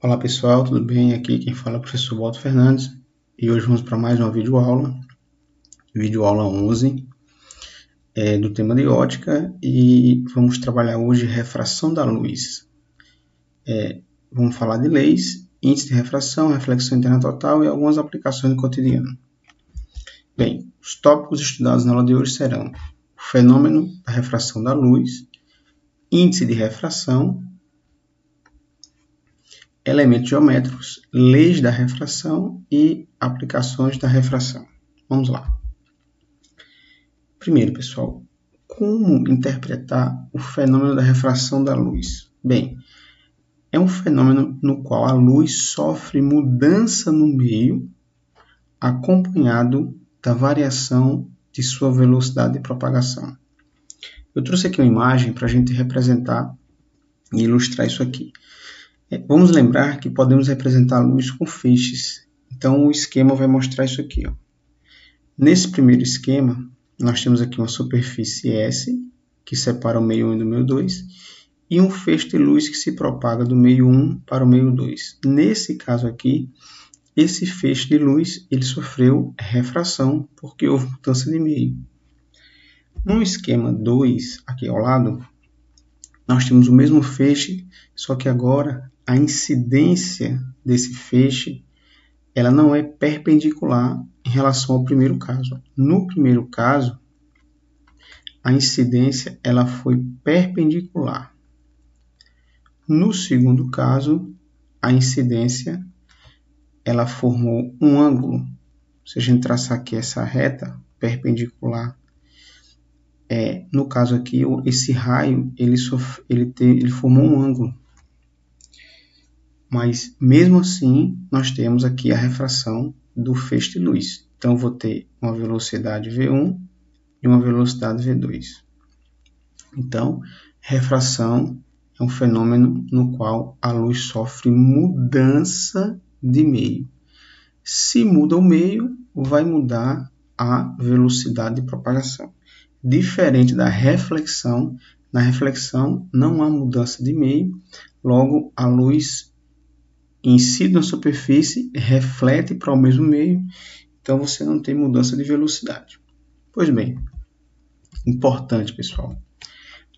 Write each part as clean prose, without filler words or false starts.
Olá pessoal, tudo bem? Aqui quem fala é o professor Walter Fernandes e hoje vamos para mais uma videoaula 11 do tema de ótica, e vamos trabalhar hoje refração da luz. Vamos falar de leis, índice de refração, reflexão interna total e algumas aplicações no cotidiano. Bem, os tópicos estudados na aula de hoje serão o fenômeno da refração da luz, índice de refração, elementos geométricos, leis da refração e aplicações da refração. Vamos lá. Primeiro, pessoal, como interpretar o fenômeno da refração da luz? Bem, é um fenômeno no qual a luz sofre mudança no meio, acompanhado da variação de sua velocidade de propagação. Eu trouxe aqui uma imagem para a gente representar e ilustrar isso aqui. Vamos lembrar que podemos representar a luz com feixes. Então, o esquema vai mostrar isso aqui. Nesse primeiro esquema, nós temos aqui uma superfície S, que separa o meio 1 do meio 2, e um feixe de luz que se propaga do meio 1 para o meio 2. Nesse caso aqui, esse feixe de luz ele sofreu refração, porque houve mudança de meio. No esquema 2, aqui ao lado, nós temos o mesmo feixe, só que agora a incidência desse feixe ela não é perpendicular em relação ao primeiro caso. No primeiro caso, a incidência ela foi perpendicular. No segundo caso, a incidência ela formou um ângulo. Se a gente traçar aqui essa reta perpendicular, no caso aqui, esse raio ele formou um ângulo. Mas, mesmo assim, nós temos aqui a refração do feixe de luz. Então, vou ter uma velocidade V1 e uma velocidade V2. Então, refração é um fenômeno no qual a luz sofre mudança de meio. Se muda o meio, vai mudar a velocidade de propagação. Diferente da reflexão, na reflexão não há mudança de meio, logo a luz incide na superfície, reflete para o mesmo meio, então você não tem mudança de velocidade. Pois bem, importante, pessoal,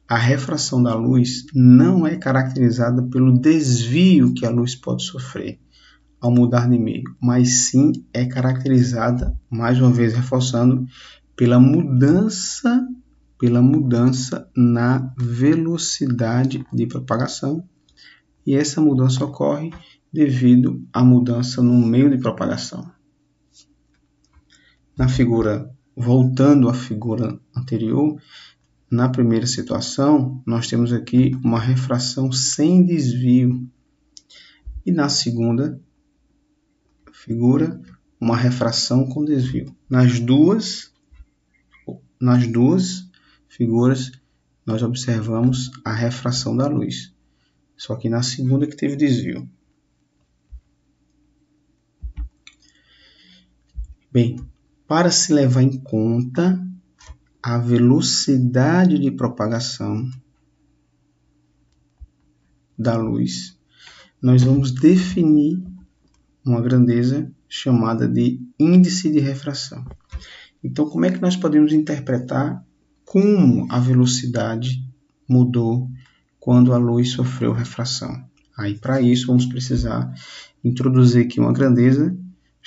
a refração da luz não é caracterizada pelo desvio que a luz pode sofrer ao mudar de meio, mas sim é caracterizada, mais uma vez reforçando, pela mudança na velocidade de propagação, e essa mudança ocorre devido à mudança no meio de propagação. Na figura, voltando à figura anterior, na primeira situação, nós temos aqui uma refração sem desvio. E na segunda figura, uma refração com desvio. Nas duas figuras, nós observamos a refração da luz. Só que na segunda que teve desvio. Bem, para se levar em conta a velocidade de propagação da luz, nós vamos definir uma grandeza chamada de índice de refração. Então, como é que nós podemos interpretar como a velocidade mudou quando a luz sofreu refração? Aí, para isso, vamos precisar introduzir aqui uma grandeza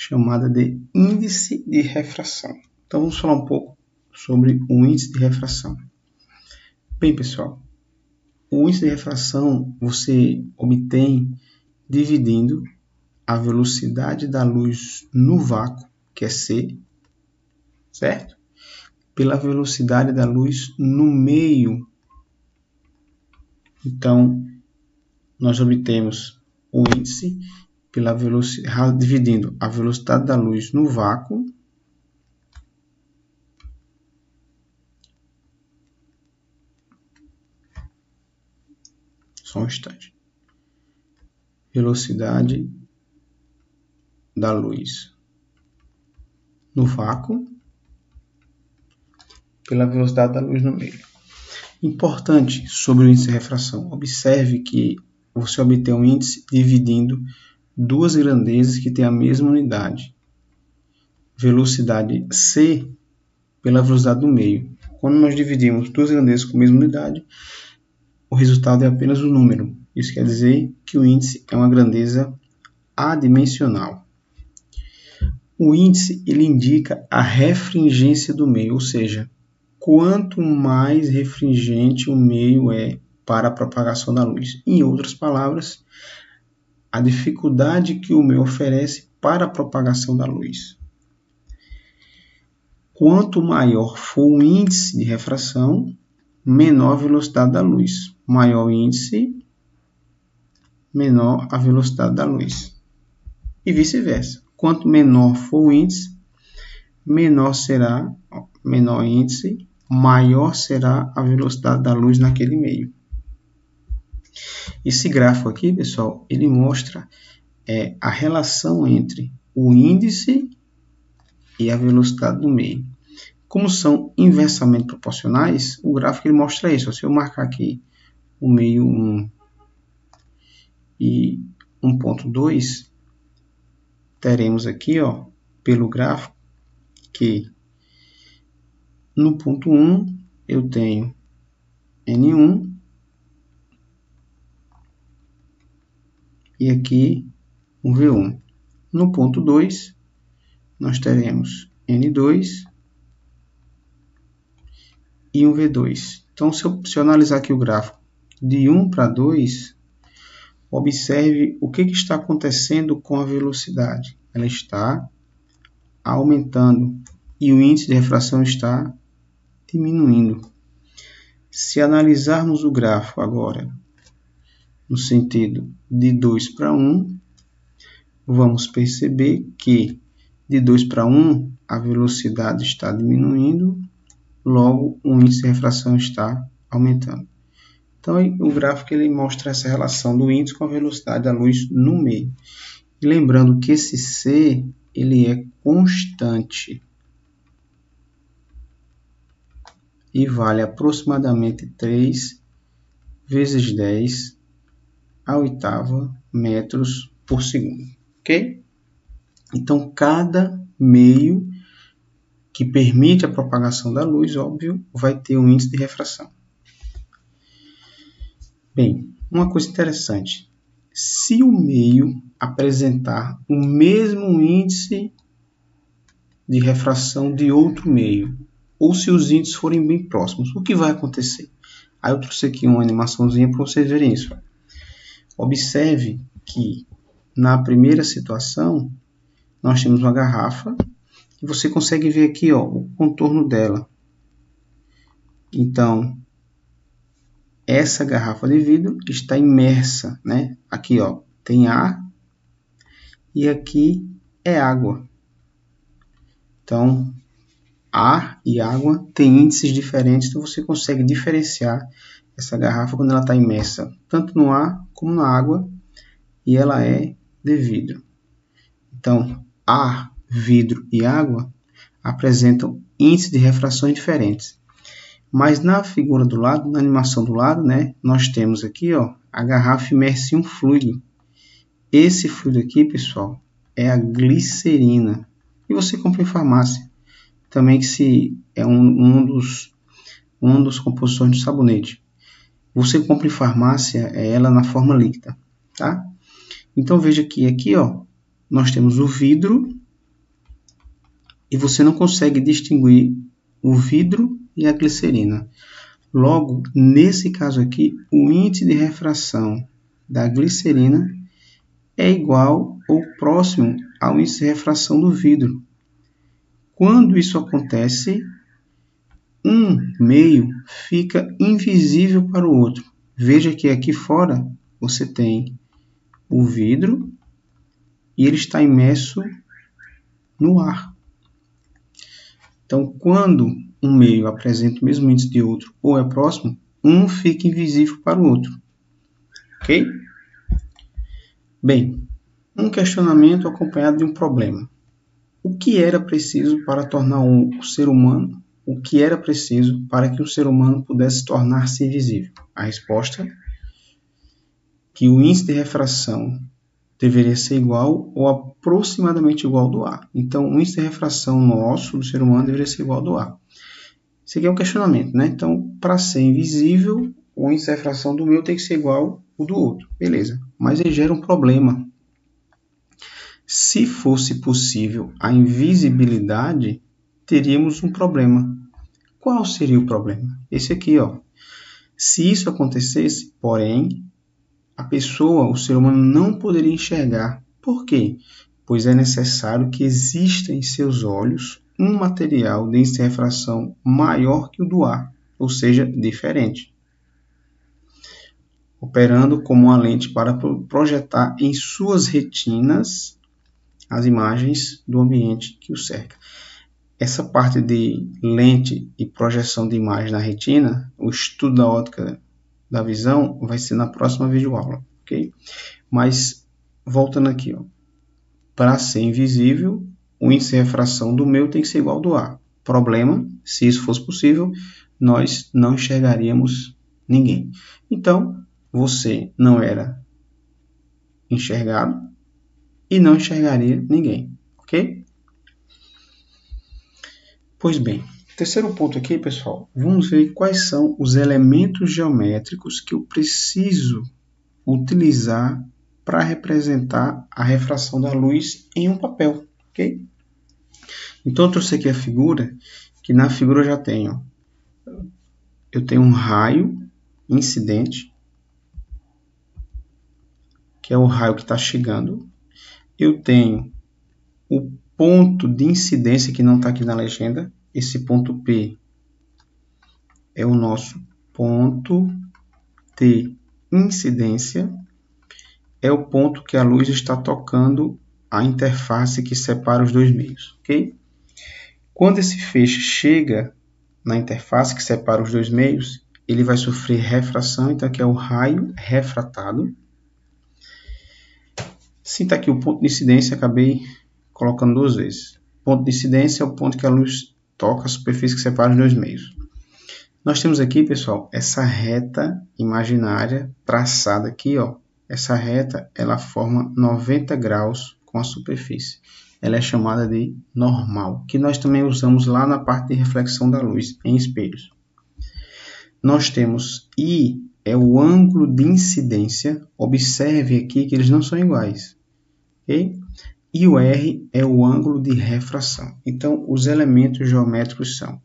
chamada de índice de refração. Então, vamos falar um pouco sobre o índice de refração. Bem, pessoal, o índice de refração você obtém dividindo a velocidade da luz no vácuo, que é C, certo? Pela velocidade da luz no meio. Então, nós obtemos o índice pela velocidade, dividindo a velocidade da luz no vácuo só um instante. Velocidade da luz no vácuo pela velocidade da luz no meio. Importante sobre o índice de refração. Observe que você obter um índice dividindo duas grandezas que têm a mesma unidade. Velocidade C pela velocidade do meio. Quando nós dividimos duas grandezas com a mesma unidade, o resultado é apenas um número. Isso quer dizer que o índice é uma grandeza adimensional. O índice ele indica a refringência do meio, ou seja, quanto mais refringente o meio é para a propagação da luz. Em outras palavras, a dificuldade que o meio oferece para a propagação da luz. Quanto maior for o índice de refração, menor a velocidade da luz. Maior o índice, menor a velocidade da luz. E vice-versa. Quanto menor for o índice, menor índice, maior será a velocidade da luz naquele meio. Esse gráfico aqui, pessoal, ele mostra a relação entre o índice e a velocidade do meio. Como são inversamente proporcionais, o gráfico ele mostra isso. Se eu marcar aqui o meio 1 e 1.2, teremos aqui, pelo gráfico, que no ponto 1 eu tenho N1 e aqui um V1. No ponto 2, nós teremos N2 e um V2. Então, se eu analisar aqui o gráfico de 1 para 2, observe o que está acontecendo com a velocidade. Ela está aumentando e o índice de refração está diminuindo. Se analisarmos o gráfico agora no sentido de 2 para 1, vamos perceber que de 2 para 1 a velocidade está diminuindo, logo o índice de refração está aumentando. Então, o gráfico ele mostra essa relação do índice com a velocidade da luz no meio. E lembrando que esse C ele é constante e vale aproximadamente 3 vezes 10 a oitava metros por segundo. Ok? Então, cada meio que permite a propagação da luz, óbvio, vai ter um índice de refração. Bem, uma coisa interessante. Se o meio apresentar o mesmo índice de refração de outro meio, ou se os índices forem bem próximos, o que vai acontecer? Aí eu trouxe aqui uma animaçãozinha para vocês verem isso. Observe que na primeira situação, nós temos uma garrafa e você consegue ver aqui o contorno dela. Então, essa garrafa de vidro está imersa, né? Aqui tem ar e aqui é água. Então, ar e água têm índices diferentes, então você consegue diferenciar essa garrafa quando ela está imersa tanto no ar como na água e ela é de vidro. Então, ar, vidro e água apresentam índices de refrações diferentes. Mas na figura do lado, na animação do lado, né, nós temos aqui a garrafa imersa em um fluido. Esse fluido aqui, pessoal, é a glicerina. E você compra em farmácia. Também que é um dos composições do sabonete. Você compra em farmácia ela na forma líquida, tá? Então veja que aqui, nós temos o vidro e você não consegue distinguir o vidro e a glicerina. Logo, nesse caso aqui, o índice de refração da glicerina é igual ou próximo ao índice de refração do vidro. Quando isso acontece, um meio fica invisível para o outro. Veja que aqui fora você tem o vidro e ele está imerso no ar. Então, quando um meio apresenta o mesmo índice de outro ou é próximo, um fica invisível para o outro. Ok? Bem, um questionamento acompanhado de um problema. O que era preciso para tornar o ser humano? O que era preciso para que o ser humano pudesse tornar-se invisível? A resposta: que o índice de refração deveria ser igual ou aproximadamente igual ao do ar. Então, o índice de refração nosso, do ser humano, deveria ser igual ao do ar. Isso aqui é um questionamento, né? Então, para ser invisível, o índice de refração do meu tem que ser igual ao do outro. Beleza. Mas ele gera um problema. Se fosse possível a invisibilidade, teríamos um problema. Qual seria o problema? Esse aqui, ó. Se isso acontecesse, porém, a pessoa, o ser humano, não poderia enxergar. Por quê? Pois é necessário que exista em seus olhos um material de índice de refração maior que o do ar, ou seja, diferente, operando como uma lente para projetar em suas retinas as imagens do ambiente que o cerca. Essa parte de lente e projeção de imagem na retina, o estudo da ótica da visão, vai ser na próxima videoaula, ok? Mas, voltando aqui, ó, para ser invisível, o índice de refração do meu tem que ser igual ao do ar. Problema, se isso fosse possível, nós não enxergaríamos ninguém. Então, você não era enxergado e não enxergaria ninguém, ok? Pois bem, terceiro ponto aqui, pessoal, vamos ver quais são os elementos geométricos que eu preciso utilizar para representar a refração da luz em um papel, ok? Então, eu trouxe aqui a figura, que na figura eu tenho um raio incidente, que é o raio que está chegando. Eu tenho o ponto de incidência, que não está aqui na legenda. Esse ponto P é o nosso ponto de incidência. É o ponto que a luz está tocando a interface que separa os dois meios, ok? Quando esse feixe chega na interface que separa os dois meios, ele vai sofrer refração, então aqui é o raio refratado. Sim, está aqui o ponto de incidência, acabei colocando duas vezes. O ponto de incidência é o ponto que a luz toca a superfície que separa os dois meios. Nós temos aqui, pessoal, essa reta imaginária traçada aqui, ó. Essa reta, ela forma 90 graus com a superfície. Ela é chamada de normal, que nós também usamos lá na parte de reflexão da luz em espelhos. Nós temos I, é o ângulo de incidência. Observe aqui que eles não são iguais, ok? E o R é o ângulo de refração. Então, os elementos geométricos são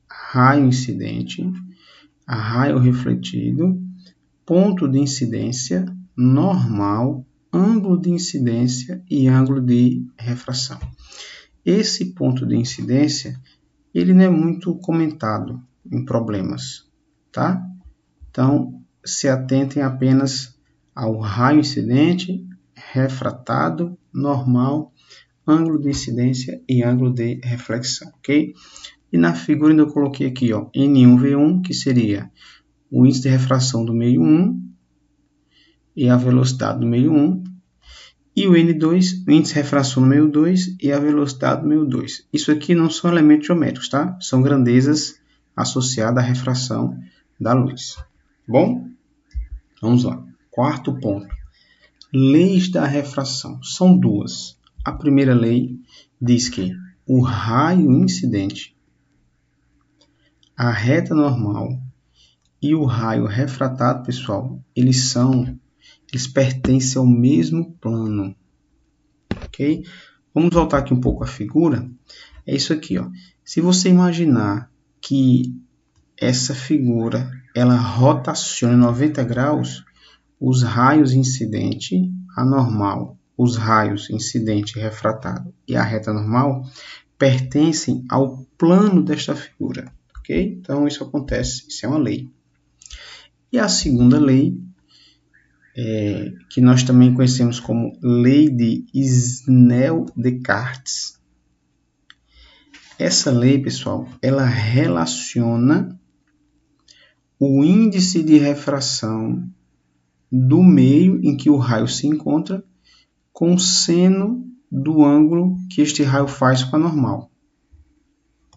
raio incidente, raio refletido, ponto de incidência, normal, ângulo de incidência e ângulo de refração. Esse ponto de incidência, ele não é muito comentado em problemas, tá? Então, se atentem apenas ao raio incidente, refratado, normal, ângulo de incidência e ângulo de reflexão, ok? E na figura ainda eu coloquei aqui, ó, N1V1, que seria o índice de refração do meio 1 e a velocidade do meio 1, e o N2, o índice de refração no meio 2 e a velocidade do meio 2. Isso aqui não são elementos geométricos, tá? São grandezas associadas à refração da luz. Bom, vamos lá. Quarto ponto. Leis da refração. São duas. A primeira lei diz que o raio incidente, a reta normal e o raio refratado, pessoal, eles pertencem ao mesmo plano, ok? Vamos voltar aqui um pouco à figura. É isso aqui, ó. Se você imaginar que essa figura ela rotaciona 90 graus, os raios incidente, a normal, os raios incidente e refratado e a reta normal pertencem ao plano desta figura, ok? Então isso acontece, isso é uma lei. E a segunda lei, que nós também conhecemos como lei de Snell-Descartes. Essa lei, pessoal, ela relaciona o índice de refração do meio em que o raio se encontra com o seno do ângulo que este raio faz com a normal,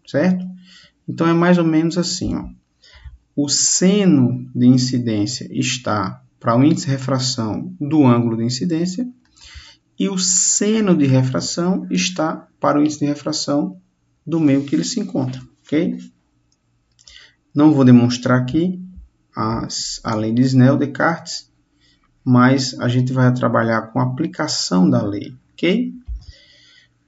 certo? Então é mais ou menos assim, ó. O seno de incidência está para o índice de refração do ângulo de incidência e o seno de refração está para o índice de refração do meio que ele se encontra, ok? Não vou demonstrar aqui a lei de Snell, Descartes, mas a gente vai trabalhar com a aplicação da lei, ok?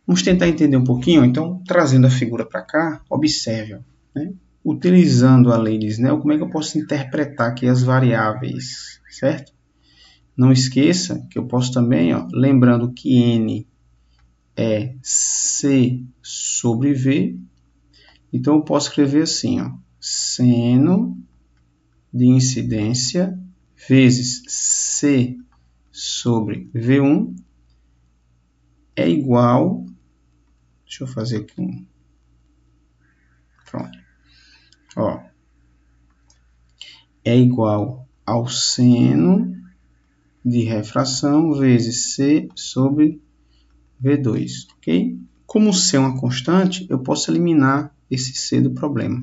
Vamos tentar entender um pouquinho, então, trazendo a figura para cá, observe, né? Utilizando a lei de Snell, como é que eu posso interpretar aqui as variáveis, certo? Não esqueça que eu posso também, lembrando que N é C sobre V, então eu posso escrever assim, seno de incidência vezes C sobre V1 é igual, deixa eu fazer aqui pronto, é igual ao seno de refração vezes C sobre V2, ok? Como C é uma constante, eu posso eliminar esse C do problema.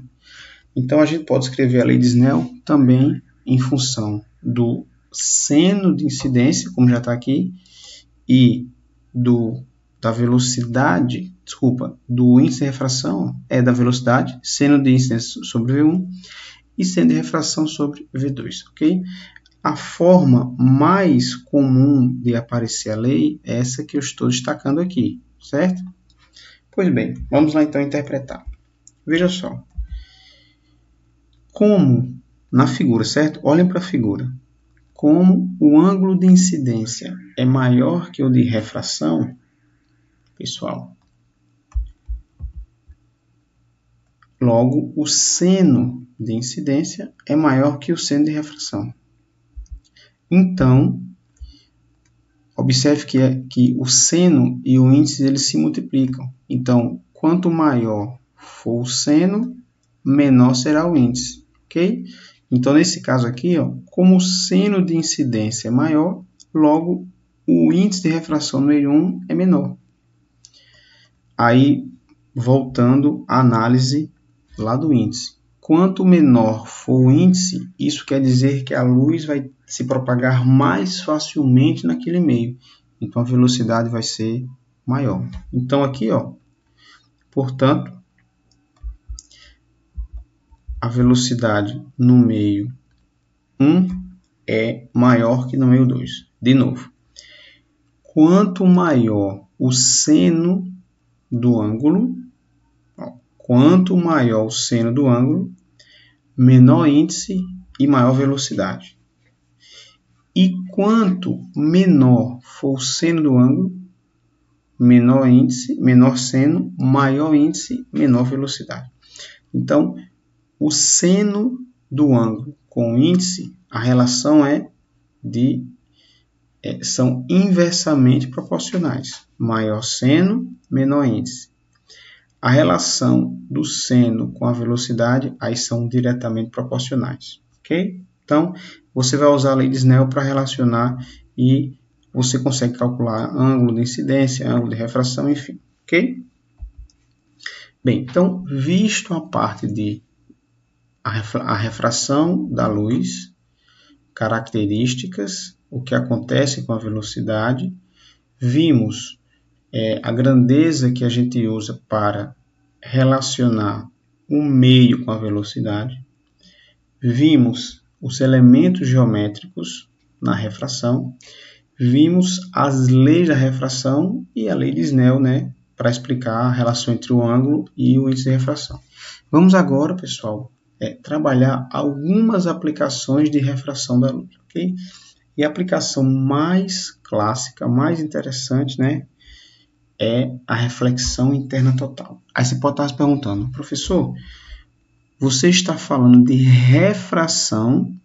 Então, a gente pode escrever a lei de Snell também em função do seno de incidência, como já está aqui, e da velocidade, do índice de refração, da velocidade, seno de incidência sobre V1 e seno de refração sobre V2, ok? A forma mais comum de aparecer a lei é essa que eu estou destacando aqui, certo? Pois bem, vamos lá então interpretar. Veja só. Como na figura, certo? Olhem para a figura. Como o ângulo de incidência é maior que o de refração, pessoal, logo o seno de incidência é maior que o seno de refração. Então, observe que o seno e o índice eles se multiplicam. Então, quanto maior for o seno, menor será o índice, ok? Então, nesse caso aqui, como o seno de incidência é maior, logo o índice de refração no meio 1 é menor. Aí, voltando à análise lá do índice. Quanto menor for o índice, isso quer dizer que a luz vai se propagar mais facilmente naquele meio. Então, a velocidade vai ser maior. Então, aqui, portanto, a velocidade no meio 1 é maior que no meio 2. De novo, quanto maior o seno do ângulo, menor índice e maior velocidade. E quanto menor for o seno do ângulo, menor índice, menor seno, maior índice, menor velocidade. Então, o seno do ângulo com o índice, a relação são inversamente proporcionais. Maior seno, menor índice. A relação do seno com a velocidade, aí são diretamente proporcionais, ok? Então, você vai usar a lei de Snell para relacionar e você consegue calcular ângulo de incidência, ângulo de refração, enfim, ok? Bem, então, visto a parte de a refração da luz, características, o que acontece com a velocidade, vimos a grandeza que a gente usa para relacionar o meio com a velocidade. Vimos os elementos geométricos na refração. Vimos as leis da refração e a lei de Snell, para explicar a relação entre o ângulo e o índice de refração. Vamos agora, pessoal, trabalhar algumas aplicações de refração da luz, ok? E a aplicação mais clássica, mais interessante, é a reflexão interna total. Aí você pode estar se perguntando, professor, você está falando de refração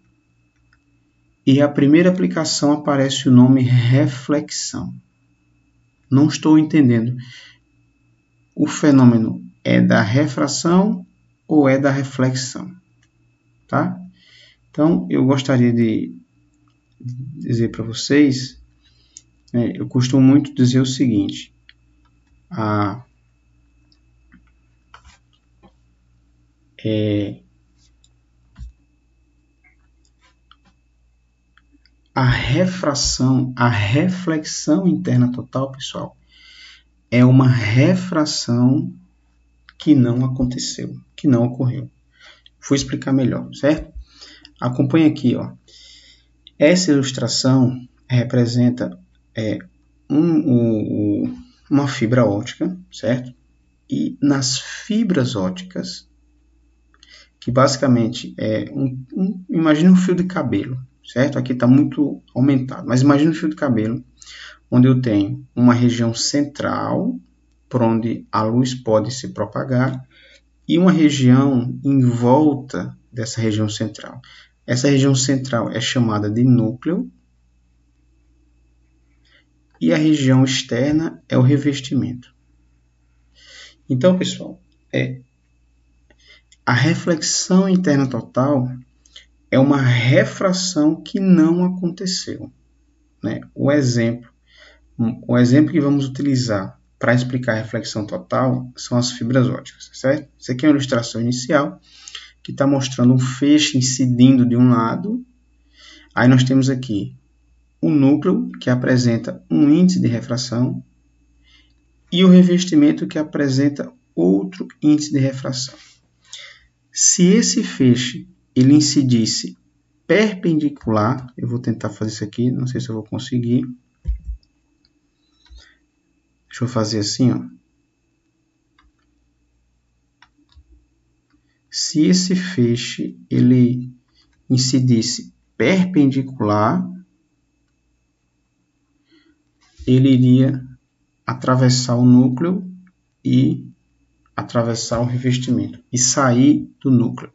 e a primeira aplicação aparece o nome reflexão. Não estou entendendo. O fenômeno é da refração ou é da reflexão? Tá? Então, eu gostaria de dizer para vocês, eu costumo muito dizer o seguinte, a refração, a reflexão interna total, pessoal, é uma refração que não aconteceu, que não ocorreu. Vou explicar melhor, certo? Acompanhe aqui, ó. Essa ilustração representa uma fibra óptica, certo? E nas fibras ópticas, que basicamente imagine um fio de cabelo, certo? Aqui está muito aumentado, mas imagine um fio de cabelo, onde eu tenho uma região central, por onde a luz pode se propagar, e uma região em volta dessa região central. Essa região central é chamada de núcleo, e a região externa é o revestimento. Então, pessoal, a reflexão interna total é uma refração que não aconteceu, né? O exemplo que vamos utilizar para explicar a reflexão total são as fibras ópticas, certo? Isso aqui é uma ilustração inicial que está mostrando um feixe incidindo de um lado. Aí nós temos aqui o núcleo, que apresenta um índice de refração, e o revestimento, que apresenta outro índice de refração. Se esse feixe ele incidisse perpendicular, eu vou tentar fazer isso aqui, não sei se eu vou conseguir. Deixa eu fazer assim, ó. Se esse feixe ele incidisse perpendicular, ele iria atravessar o núcleo e atravessar o revestimento e sair do núcleo.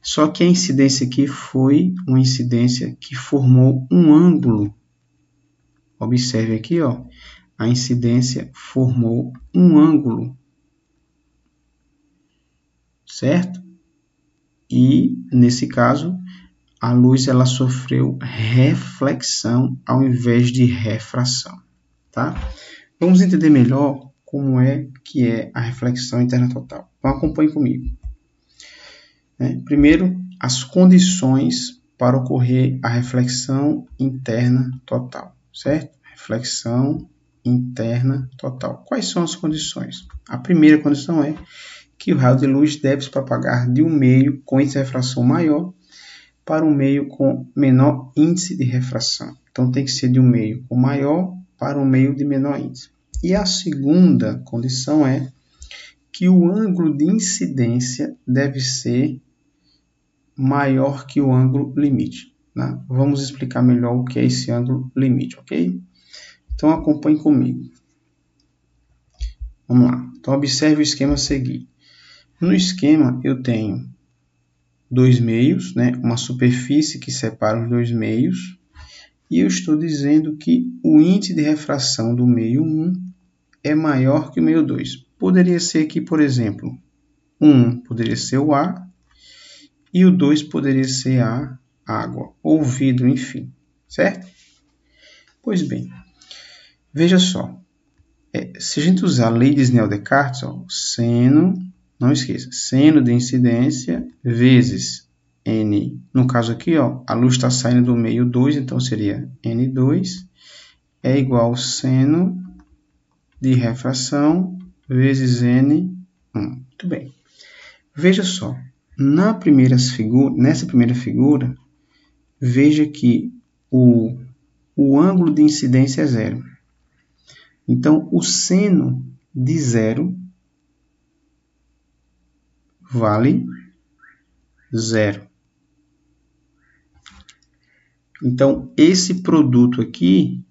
Só que a incidência aqui foi uma incidência que formou um ângulo. Observe aqui, ó, a incidência formou um ângulo, certo? E, nesse caso, a luz ela sofreu reflexão ao invés de refração, tá? Vamos entender melhor como é que é a reflexão interna total. Então, acompanhe comigo. Primeiro, as condições para ocorrer a reflexão interna total, certo? Reflexão interna total. Quais são as condições? A primeira condição é que o raio de luz deve se propagar de um meio com índice de refração maior para um meio com menor índice de refração. Então, tem que ser de um meio com maior para um meio de menor índice. E a segunda condição é que o ângulo de incidência deve ser maior que o ângulo limite, né? Vamos explicar melhor o que é esse ângulo limite, ok? Então, acompanhe comigo. Vamos lá. Então, observe o esquema a seguir. No esquema, eu tenho dois meios, né? Uma superfície que separa os dois meios, e eu estou dizendo que o índice de refração do meio 1 é maior que o meio 2. Poderia ser aqui, por exemplo, o 1 poderia ser o ar, e o 2 poderia ser a água, ou vidro, enfim, certo? Pois bem, veja só, se a gente usar a lei de Snell-Descartes, seno, não esqueça, seno de incidência vezes N, no caso aqui, ó, a luz está saindo do meio 2, então seria N2, é igual seno de refração vezes N1. Muito bem. Veja só, nessa primeira figura, veja que o ângulo de incidência é zero. Então, o seno de zero vale zero. Então, esse produto aqui,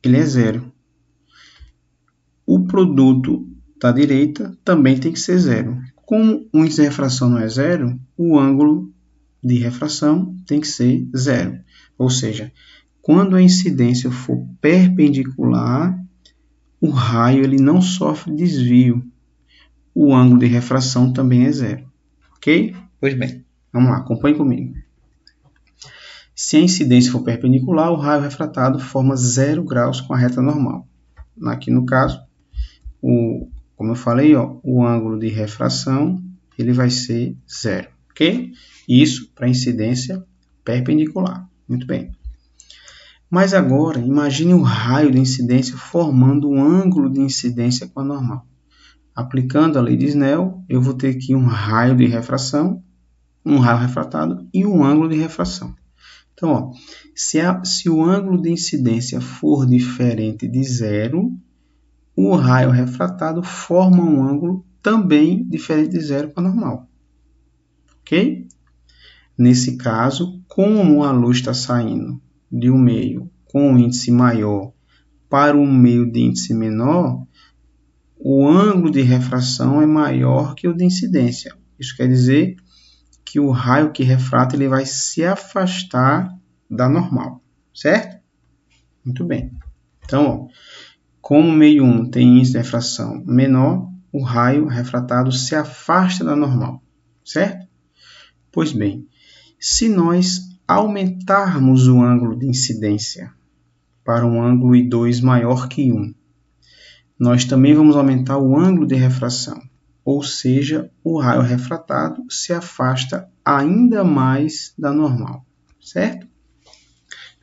ele é zero. O produto da direita também tem que ser zero. Como o índice de refração não é zero, o ângulo de refração tem que ser zero. Ou seja, quando a incidência for perpendicular, o raio ele não sofre desvio. O ângulo de refração também é zero. Ok? Pois bem, vamos lá, acompanhe comigo. Se a incidência for perpendicular, o raio refratado forma 0 graus com a reta normal. Aqui no caso, como eu falei, ó, o ângulo de refração ele vai ser zero, ok? Isso para incidência perpendicular. Muito bem. Mas agora, imagine o raio de incidência formando um ângulo de incidência com a normal. Aplicando a lei de Snell, eu vou ter aqui um raio de refração, um raio refratado e um ângulo de refração. Então, ó, se o ângulo de incidência for diferente de zero, o raio refratado forma um ângulo também diferente de zero com a normal. Ok? Nesse caso, como a luz está saindo de um meio com um índice maior para um meio de índice menor, o ângulo de refração é maior que o de incidência. Isso quer dizer que o raio que refrata ele vai se afastar da normal, certo? Muito bem. Então, ó, como o meio 1 tem índice de refração menor, o raio refratado se afasta da normal, certo? Pois bem, se nós aumentarmos o ângulo de incidência para um ângulo I2 maior que 1, nós também vamos aumentar o ângulo de refração, ou seja, o raio refratado se afasta ainda mais da normal, certo?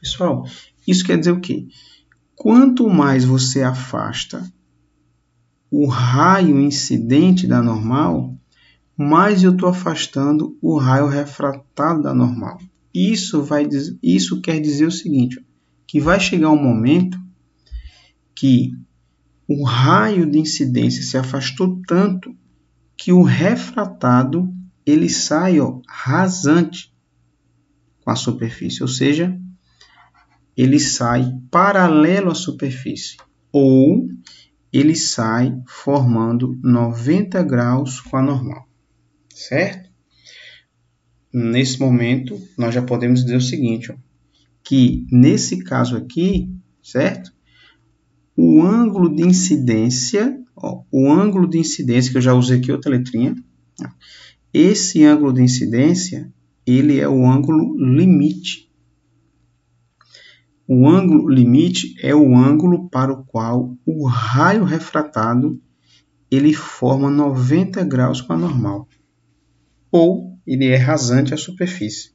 Pessoal, isso quer dizer o quê? Quanto mais você afasta o raio incidente da normal, mais eu estou afastando o raio refratado da normal. Isso quer dizer o seguinte, que vai chegar um momento que o raio de incidência se afastou tanto que o refratado ele sai rasante com a superfície, ou seja, ele sai paralelo à superfície, ou ele sai formando 90 graus com a normal, certo? Nesse momento, nós já podemos dizer o seguinte, que nesse caso aqui, certo? O ângulo de incidência, que eu já usei aqui outra letrinha, esse ângulo de incidência, ele é o ângulo limite. O ângulo limite é o ângulo para o qual o raio refratado ele forma 90 graus com a normal, ou ele é rasante à superfície.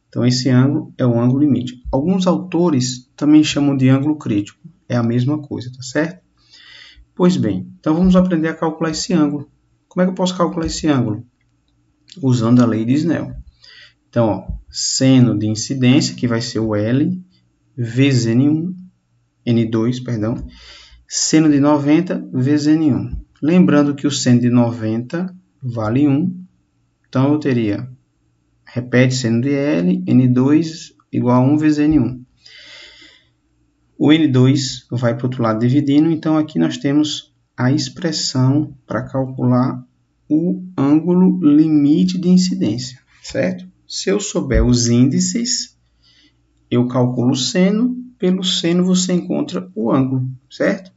Então, esse ângulo é o ângulo limite. Alguns autores também chamam de ângulo crítico. É a mesma coisa, tá certo? Pois bem, então vamos aprender a calcular esse ângulo. Como é que eu posso calcular esse ângulo? Usando a lei de Snell. Então, ó, seno de incidência, que vai ser o L, vezes N2, perdão, seno de 90 vezes N1. Lembrando que o seno de 90 vale 1, então eu teria, repete seno de L, N2 igual a 1 vezes N1. O N2 vai para o outro lado dividindo, então aqui nós temos a expressão para calcular o ângulo limite de incidência, certo? Se eu souber os índices, eu calculo o seno, pelo seno você encontra o ângulo, certo?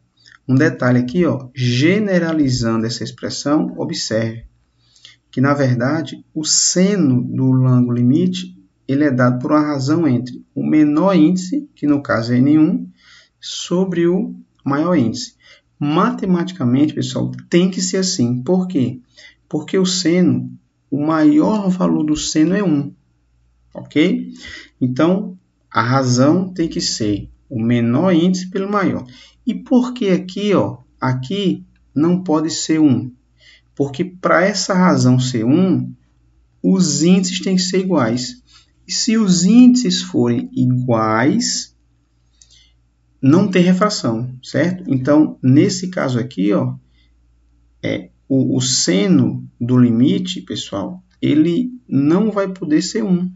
Um detalhe aqui, generalizando essa expressão, observe que, na verdade, o seno do ângulo limite ele é dado por uma razão entre o menor índice, que no caso é N1, sobre o maior índice. Matematicamente, pessoal, tem que ser assim. Por quê? Porque o seno, o maior valor do seno é 1, ok? Então, a razão tem que ser o menor índice pelo maior. E por que aqui, aqui não pode ser 1? Porque para essa razão ser 1, os índices têm que ser iguais. E se os índices forem iguais, não tem refração, certo? Então, nesse caso aqui, o seno do limite, pessoal, ele não vai poder ser 1.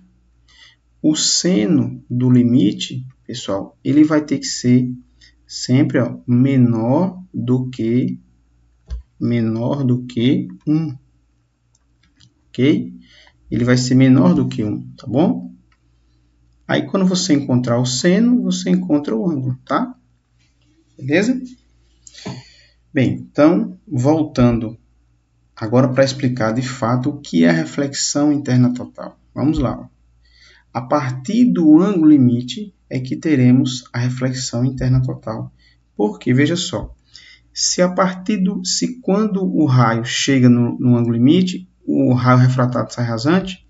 O seno do limite, pessoal, ele vai ter que ser sempre menor do que 1. Ok? Ele vai ser menor do que 1, tá bom? Aí, quando você encontrar o seno, você encontra o ângulo, tá? Beleza? Bem, então, voltando agora para explicar de fato o que é a reflexão interna total. Vamos lá. A partir do ângulo limite é que teremos a reflexão interna total. Porque, veja só, se quando o raio chega no ângulo limite, o raio refratado sai rasante,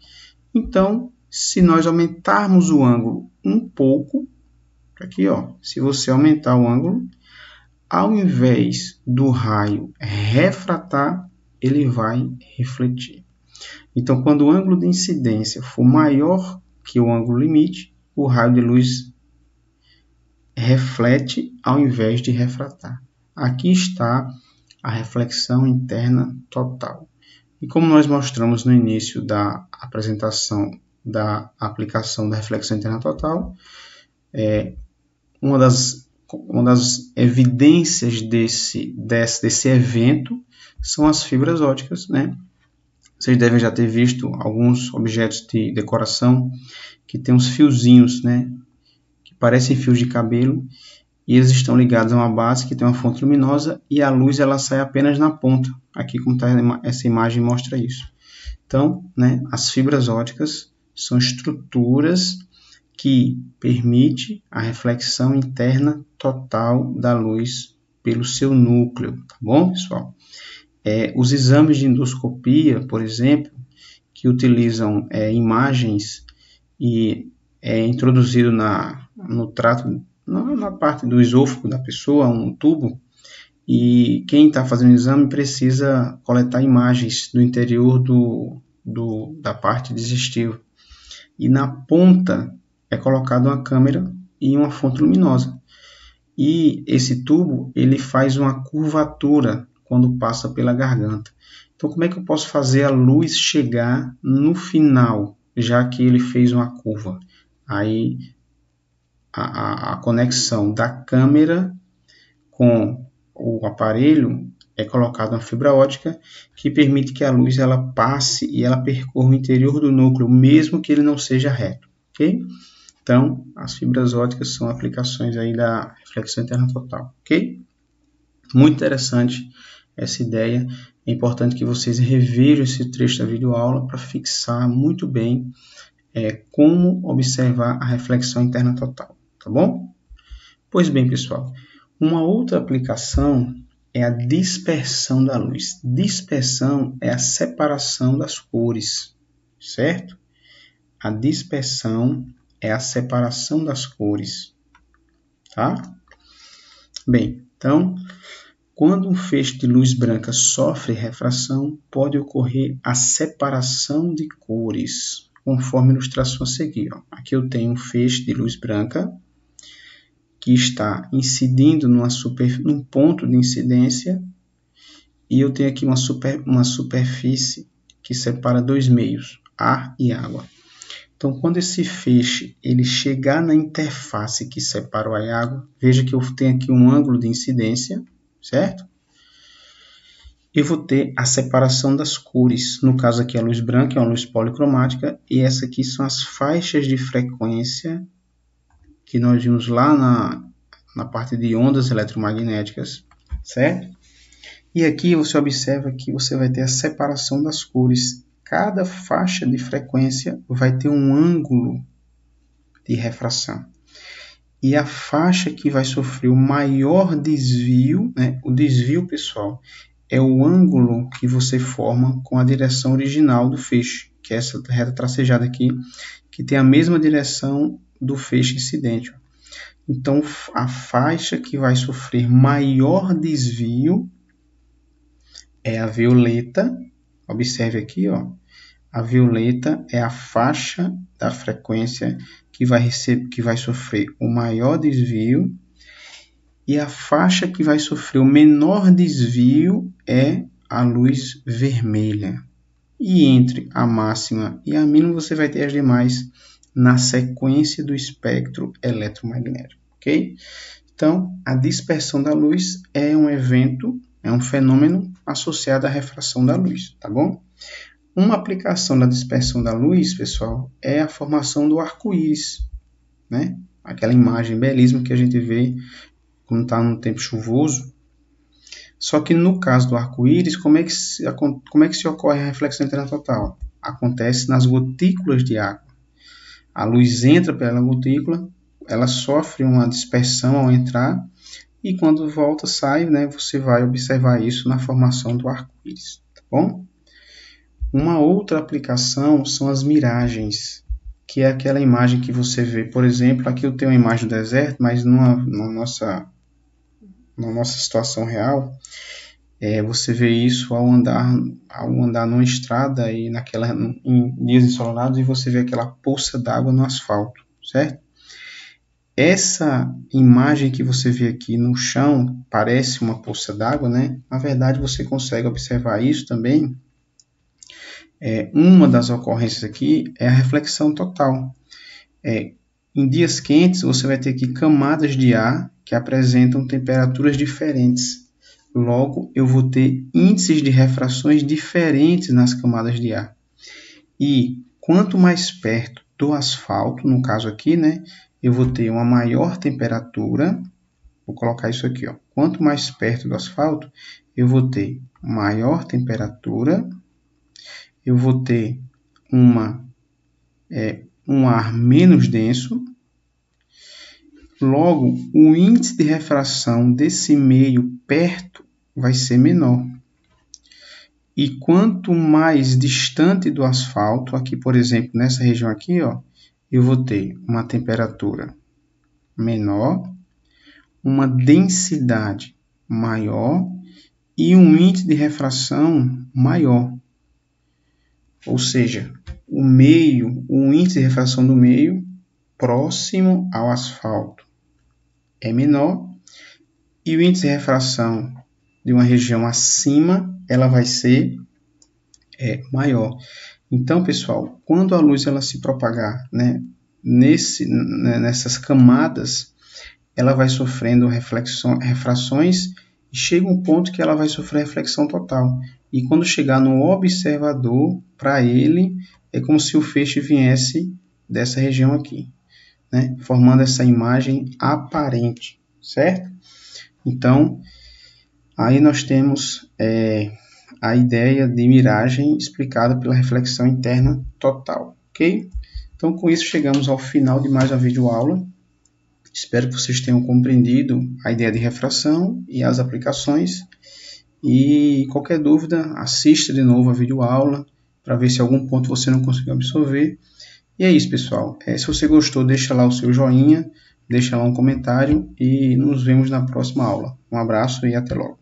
então, se nós aumentarmos o ângulo um pouco, Aqui, ó, se você aumentar o ângulo, ao invés do raio refratar, ele vai refletir. Então, quando o ângulo de incidência for maior que o ângulo limite, o raio de luz reflete ao invés de refratar. Aqui está a reflexão interna total. E como nós mostramos no início da apresentação da aplicação da reflexão interna total, uma das evidências desse evento são as fibras ópticas, né? Vocês devem já ter visto alguns objetos de decoração que tem uns fiozinhos, né? Que parecem fios de cabelo, e eles estão ligados a uma base que tem uma fonte luminosa e a luz ela sai apenas na ponta. Aqui como tá, essa imagem mostra isso. Então, né, as fibras ópticas são estruturas que permitem a reflexão interna total da luz pelo seu núcleo, tá bom, pessoal? Os exames de endoscopia, por exemplo, que utilizam imagens e é introduzido no trato, na parte do esôfago da pessoa, um tubo, e quem está fazendo o exame precisa coletar imagens do interior da parte digestiva. E na ponta é colocada uma câmera e uma fonte luminosa. E esse tubo ele faz uma curvatura quando passa pela garganta. Então, como é que eu posso fazer a luz chegar no final, já que ele fez uma curva? Aí, a conexão da câmera com o aparelho é colocada uma fibra óptica que permite que a luz ela passe e ela percorra o interior do núcleo, mesmo que ele não seja reto, ok? Então, as fibras ópticas são aplicações aí da reflexão interna total, ok? Muito interessante essa ideia. É importante que vocês revejam esse trecho da videoaula para fixar muito bem como observar a reflexão interna total, tá bom? Pois bem, pessoal, uma outra aplicação é a dispersão da luz. Dispersão é a separação das cores, certo? A dispersão é a separação das cores, tá? Bem, então, quando um feixe de luz branca sofre refração, pode ocorrer a separação de cores, conforme a ilustração a seguir. Ó. Aqui eu tenho um feixe de luz branca que está incidindo num ponto de incidência e eu tenho aqui uma superfície que separa dois meios, ar e água. Então, quando esse feixe ele chegar na interface que separa o ar e a água, veja que eu tenho aqui um ângulo de incidência, certo? Eu vou ter a separação das cores. No caso aqui a luz branca é uma luz policromática e essa aqui são as faixas de frequência que nós vimos lá na parte de ondas eletromagnéticas, certo? E aqui você observa que você vai ter a separação das cores. Cada faixa de frequência vai ter um ângulo de refração. E a faixa que vai sofrer o maior desvio, né? O desvio, pessoal, é o ângulo que você forma com a direção original do feixe, que é essa reta tracejada aqui, que tem a mesma direção do feixe incidente. Então, a faixa que vai sofrer maior desvio é a violeta. Observe aqui, ó. A violeta é a faixa da frequência que vai sofrer o maior desvio. E a faixa que vai sofrer o menor desvio é a luz vermelha. E entre a máxima e a mínima você vai ter as demais na sequência do espectro eletromagnético, ok? Então, a dispersão da luz é um evento, é um fenômeno associado à refração da luz, tá bom? Uma aplicação da dispersão da luz, pessoal, é a formação do arco-íris, né? Aquela imagem belíssima que a gente vê quando está no tempo chuvoso. Só que no caso do arco-íris, como é que se ocorre a reflexão interna total? Acontece nas gotículas de água. A luz entra pela gotícula, ela sofre uma dispersão ao entrar e quando volta, sai, né, você vai observar isso na formação do arco-íris, tá bom? Uma outra aplicação são as miragens, que é aquela imagem que você vê, por exemplo, aqui eu tenho uma imagem do deserto, mas na nossa situação real, você vê isso ao andar numa estrada e em dias ensolarados, e você vê aquela poça d'água no asfalto, certo? Essa imagem que você vê aqui no chão parece uma poça d'água, né? Na verdade, você consegue observar isso também. Uma das ocorrências aqui é a reflexão total. Em dias quentes, você vai ter aqui camadas de ar que apresentam temperaturas diferentes. Logo, eu vou ter índices de refrações diferentes nas camadas de ar. E quanto mais perto do asfalto, no caso aqui, né, eu vou ter uma maior temperatura. Vou colocar isso aqui, ó. Quanto mais perto do asfalto, eu vou ter maior temperatura, eu vou ter um ar menos denso. Logo, o índice de refração desse meio perto vai ser menor. E quanto mais distante do asfalto, aqui, por exemplo, nessa região aqui, ó, eu vou ter uma temperatura menor, uma densidade maior e um índice de refração maior. Ou seja, o índice de refração do meio próximo ao asfalto é menor e o índice de refração de uma região acima ela vai ser maior. Então, pessoal, quando a luz ela se propagar, né, nessas camadas, ela vai sofrendo refrações e chega um ponto que ela vai sofrer reflexão total. E quando chegar no observador, para ele, é como se o feixe viesse dessa região aqui, né, formando essa imagem aparente, certo? Então, aí nós temos a ideia de miragem explicada pela reflexão interna total, ok? Então, com isso, chegamos ao final de mais uma videoaula. Espero que vocês tenham compreendido a ideia de refração e as aplicações. E qualquer dúvida, assista de novo a videoaula para ver se algum ponto você não conseguiu absorver. E é isso, pessoal. Se você gostou, deixa lá o seu joinha, deixa lá um comentário e nos vemos na próxima aula. Um abraço e até logo.